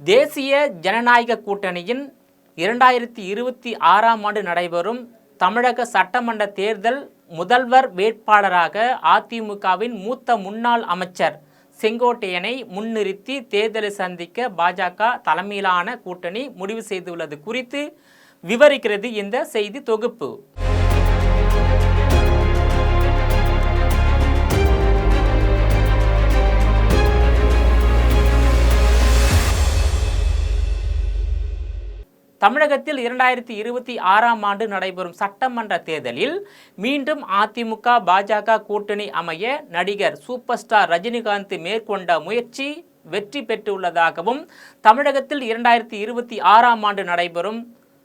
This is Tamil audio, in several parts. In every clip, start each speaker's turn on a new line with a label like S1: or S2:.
S1: தேசிய ஜனநாயக கூட்டணியின் 2026ஆம் ஆண்டு நடைபெறும் தமிழக சட்டமன்ற தேர்தல் முதல்வர் வேட்பாளராக அதிமுகவின் மூத்த முன்னாள் அமைச்சர் செங்கோட்டையனை முன்னிறுத்தி தேர்தலை சந்திக்க பாஜக தலைமையிலான கூட்டணி முடிவு செய்துள்ளது குறித்து விவரிக்கிறது இந்த செய்தி தொகுப்பு. தமிழகத்தில் 2026ஆம் ஆண்டு நடைபெறும் சட்டமன்ற தேர்தலில் மீண்டும் அதிமுக பாஜக கூட்டணி அமைய நடிகர் சூப்பர் ஸ்டார் ரஜினிகாந்த் மேற்கொண்ட முயற்சி வெற்றி பெற்றுள்ளதாகவும் தமிழகத்தில் 2026ஆம் ஆண்டு நடைபெறும்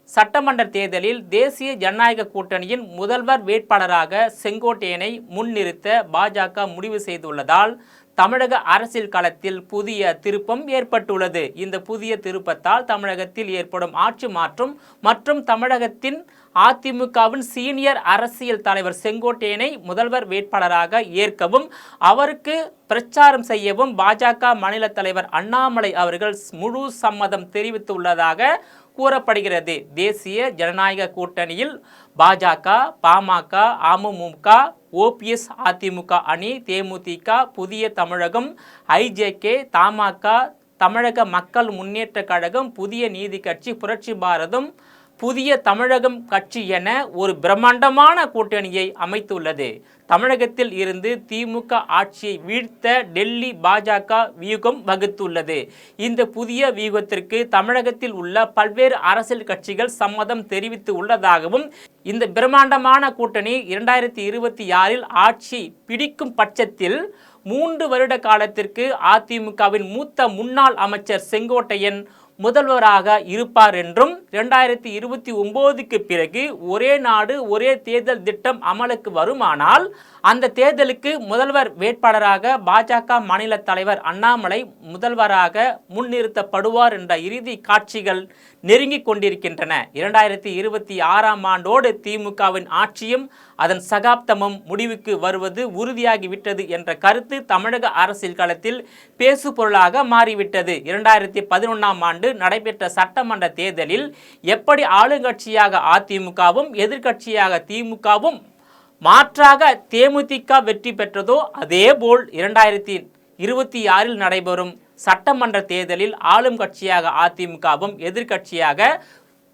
S1: சட்டமன்ற தேர்தலில் தேசிய ஜனநாயக கூட்டணியின் முதல்வர் வேட்பாளராக செங்கோட்டையனை முன்னிறுத்த பாஜக முடிவு செய்துள்ளதால் தமிழக அரசியல் களத்தில் புதிய திருப்பம் ஏற்பட்டுள்ளது. இந்த புதிய திருப்பத்தால் தமிழகத்தில் ஏற்படும் ஆட்சி மாற்றம் மற்றும் தமிழகத்தின் அதிமுகவின் சீனியர் அரசியல் தலைவர் செங்கோட்டையனை முதல்வர் வேட்பாளராக ஏற்கவும் அவருக்கு பிரச்சாரம் செய்யவும் பாஜக மாநில தலைவர் அண்ணாமலை அவர்கள் முழு சம்மதம் தெரிவித்துள்ளதாக கூறப்படுகிறது. தேசிய ஜனநாயக கூட்டணியில் பாஜக, பாமக, அமமுக, ஓபிஎஸ், அதிமுக அணி, தேமுதிக, புதிய தமிழகம், ஐஜேகே, தமாக, தமிழக மக்கள் முன்னேற்ற கழகம், புதிய நீதி கட்சி, புரட்சி பாரதம், புதிய தமிழகம் கட்சி என ஒரு பிரம்மாண்டமான கூட்டணியை அமைத்துள்ளது. தமிழகத்தில் இருந்து திமுக ஆட்சியை வீழ்த்த டெல்லி பாஜக வியூகம் வகுத்துள்ளது. இந்த புதிய வியூகத்திற்கு தமிழகத்தில் உள்ள பல்வேறு அரசியல் கட்சிகள் சம்மதம் தெரிவித்து உள்ளதாகவும் இந்த பிரம்மாண்டமான கூட்டணி 2026இல் ஆட்சி பிடிக்கும் பட்சத்தில் 3 வருட காலத்திற்கு அதிமுகவின் மூத்த முன்னாள் அமைச்சர் செங்கோட்டையன் முதல்வராக இருப்பார் என்றும் 2029க்கு பிறகு ஒரே நாடு ஒரே தேர்தல் திட்டம் அமலுக்கு வருமானால் அந்த தேர்தலுக்கு முதல்வர் வேட்பாளராக பாஜக மாநில தலைவர் அண்ணாமலை முதல்வராக முன்னிறுத்தப்படுவார் என்ற இறுதி காட்சிகள் நெருங்கி கொண்டிருக்கின்றன. 2026ஆம் ஆண்டோடு திமுகவின் ஆட்சியும் அதன் சகாப்தமும் முடிவுக்கு வருவது உறுதியாகிவிட்டது என்ற கருத்து தமிழக அரசியல் களத்தில் பேசு பொருளாக மாறிவிட்டது. 2011ஆம் ஆண்டு நடைபெற்ற சட்டமன்ற தேர்தலில் எப்படி ஆளுங்கட்சியாக அதிமுகவும் எதிர்கட்சியாக திமுகவும் மாற்றாக தேமுதிக வெற்றி பெற்றதோ அதேபோல் 2026இல் நடைபெறும் சட்டமன்ற தேர்தலில் ஆளும் கட்சியாக அதிமுகவும் எதிர்கட்சியாக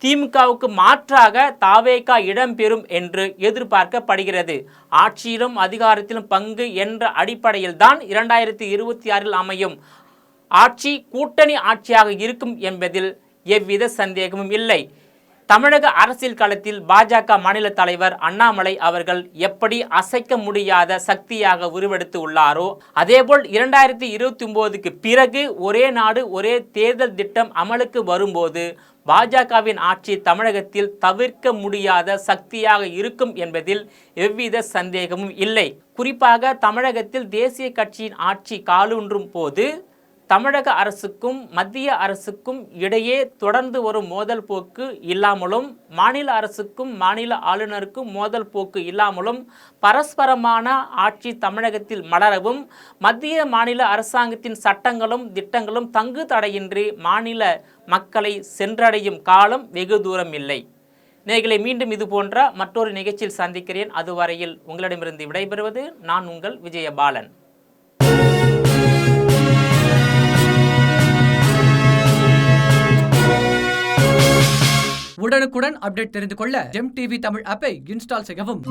S1: திமுகவுக்கு மாற்றாக தாவேகா இடம்பெறும் என்று எதிர்பார்க்கப்படுகிறது. ஆட்சியிலும் அதிகாரத்திலும் பங்கு என்ற அடிப்படையில் தான் 2026இல் அமையும் ஆட்சி கூட்டணி ஆட்சியாக இருக்கும் என்பதில் எவ்வித சந்தேகமும் இல்லை. தமிழக அரசியல் களத்தில் பாஜக மாநில தலைவர் அண்ணாமலை அவர்கள் எப்படி அசைக்க முடியாத சக்தியாக உருவெடுத்து உள்ளாரோ அதேபோல் 2029க்கு பிறகு ஒரே நாடு ஒரே தேர்தல் திட்டம் அமலுக்கு வரும்போது பாஜகவின் ஆட்சி தமிழகத்தில் தவிர்க்க முடியாத சக்தியாக இருக்கும் என்பதில் எவ்வித சந்தேகமும் இல்லை. குறிப்பாக தமிழகத்தில் தேசிய கட்சியின் ஆட்சி காலூன்றும் போது தமிழக அரசுக்கும் மத்திய அரசுக்கும் இடையே தொடர்ந்து வரும் மோதல் போக்கு இல்லாமலும் மாநில அரசுக்கும் மாநில ஆளுநருக்கும் மோதல் போக்கு இல்லாமலும் பரஸ்பரமான ஆட்சி தமிழகத்தில் மலரவும் மத்திய மாநில அரசாங்கத்தின் சட்டங்களும் திட்டங்களும் தங்கு தடையின்றி மாநில மக்களை சென்றடையும் காலம் வெகு தூரம் இல்லை. நேயர்களே, மீண்டும் இது போன்ற மற்றொரு நிகழ்ச்சியில் சந்திக்கிறேன். அதுவரையில் உங்களிடமிருந்து விடைபெறுவது நான் உங்கள் விஜயபாலன்.
S2: உடனுக்குடன் அப்டேட் தெரிந்து கொள்ள ஜெம் டிவி தமிழ் ஆப்பை இன்ஸ்டால் செய்யவும்.